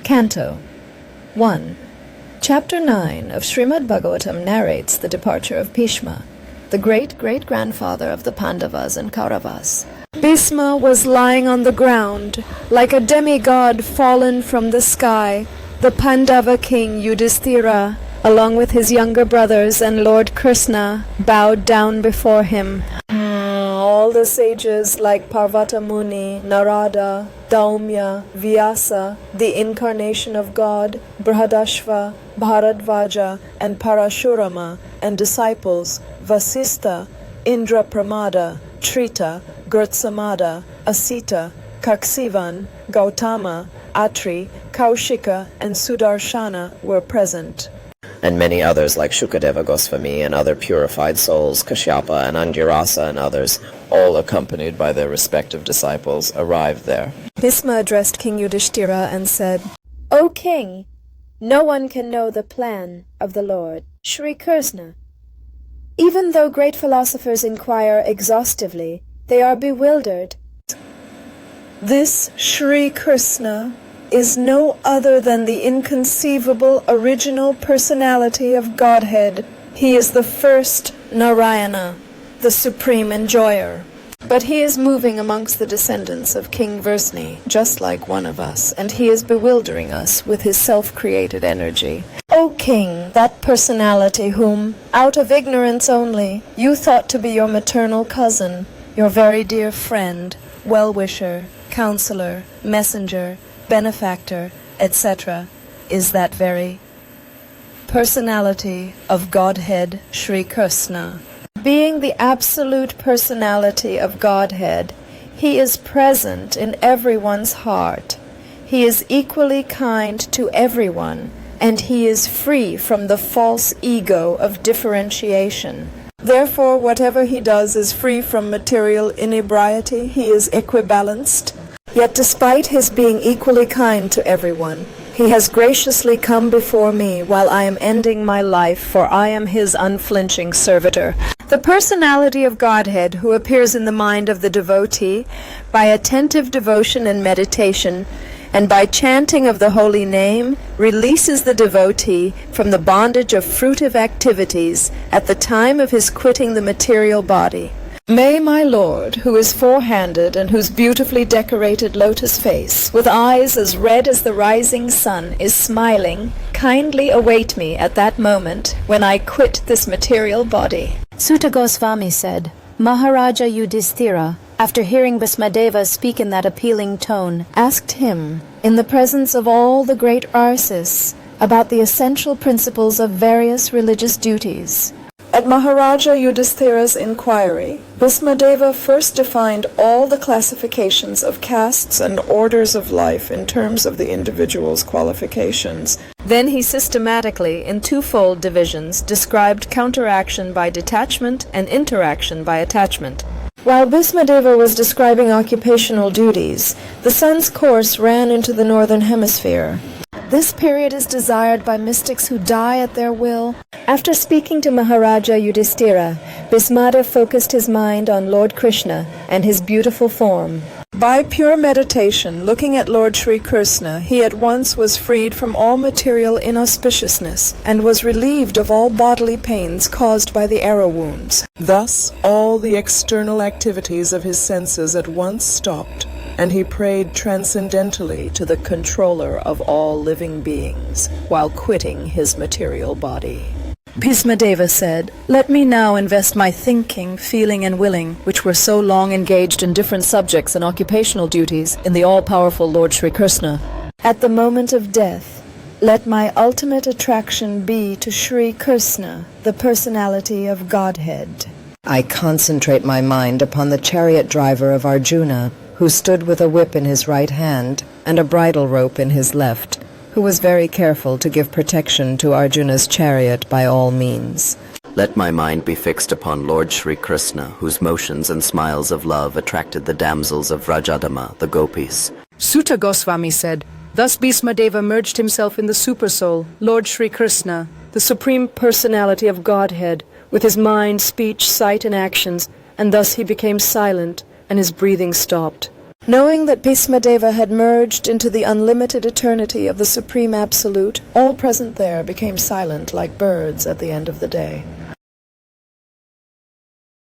Canto One. Chapter 9 of Srimad Bhagavatam narrates the departure of Bhishma, the great-great-grandfather of the Pandavas and Kauravas. Bhishma was lying on the ground, like a demigod fallen from the sky. The Pandava king Yudhishthira, along with his younger brothers and Lord Kṛṣṇa, bowed down before him. All the sages like Parvata Muni, Narada, Daumya, Vyasa, the incarnation of God, Brihadashva, Bharadvaja, and Parashurama, and disciples Vasistha, Indra Pramada, Trita, Gurtsamada, Asita, Kaksivan, Gautama, Atri, Kaushika, and Sudarshana were present. And many others like Shukadeva Goswami and other purified souls, Kashyapa and Angirasa and others, all accompanied by their respective disciples, arrived there. Bhishma addressed King Yudhishthira and said, "O king, no one can know the plan of the Lord, Śrī Kṛṣṇa. Even though great philosophers inquire exhaustively, they are bewildered. This Śrī Kṛṣṇa is no other than the inconceivable original personality of Godhead. He is the first Narayana, the supreme enjoyer. But he is moving amongst the descendants of King Vrsni, just like one of us, and he is bewildering us with his self-created energy. O king, that personality whom, out of ignorance only, you thought to be your maternal cousin, your very dear friend, well-wisher, counselor, messenger, benefactor, etc., is that very personality of Godhead, Śrī Kṛṣṇa. Being the absolute personality of Godhead, he is present in everyone's heart. He is equally kind to everyone, and he is free from the false ego of differentiation. Therefore, whatever he does is free from material inebriety. He is equibalanced. Yet despite his being equally kind to everyone, he has graciously come before me while I am ending my life, for I am his unflinching servitor. The personality of Godhead, who appears in the mind of the devotee by attentive devotion and meditation, and by chanting of the holy name, releases the devotee from the bondage of fruitive activities at the time of his quitting the material body. May my Lord, who is four-handed and whose beautifully decorated lotus face, with eyes as red as the rising sun, is smiling, kindly await me at that moment when I quit this material body." Suta Goswami said, Maharaja Yudhishthira, after hearing Bhishmadeva speak in that appealing tone, asked him, in the presence of all the great Arsis, about the essential principles of various religious duties. At Maharaja Yudhishthira's inquiry, Bhishmadeva first defined all the classifications of castes and orders of life in terms of the individual's qualifications. Then he systematically, in twofold divisions, described counteraction by detachment and interaction by attachment. While Bhishmadeva was describing occupational duties, the sun's course ran into the northern hemisphere. This period is desired by mystics who die at their will. After speaking to Maharaja Yudhishthira, Bhishmadev focused his mind on Lord Krishna and his beautiful form. By pure meditation, looking at Lord Śrī Kṛṣṇa, he at once was freed from all material inauspiciousness and was relieved of all bodily pains caused by the arrow wounds. Thus, all the external activities of his senses at once stopped, and he prayed transcendentally to the controller of all living beings while quitting his material body. Bhishmadeva said, "Let me now invest my thinking, feeling, and willing, which were so long engaged in different subjects and occupational duties, in the all-powerful Lord Śrī Kṛṣṇa. At the moment of death, let my ultimate attraction be to Śrī Kṛṣṇa, the personality of Godhead." I concentrate my mind upon the chariot driver of Arjuna, who stood with a whip in his right hand and a bridle rope in his left, who was very careful to give protection to Arjuna's chariot by all means. Let my mind be fixed upon Lord Śrī Kṛṣṇa, whose motions and smiles of love attracted the damsels of Vrajadama, the gopis. Suta Goswami said, thus Bhishmadeva merged himself in the Supersoul, Lord Śrī Kṛṣṇa, the supreme personality of Godhead, with his mind, speech, sight, and actions, and thus he became silent, and his breathing stopped. Knowing that Bhishmadeva had merged into the unlimited eternity of the Supreme Absolute, all present there became silent like birds at the end of the day.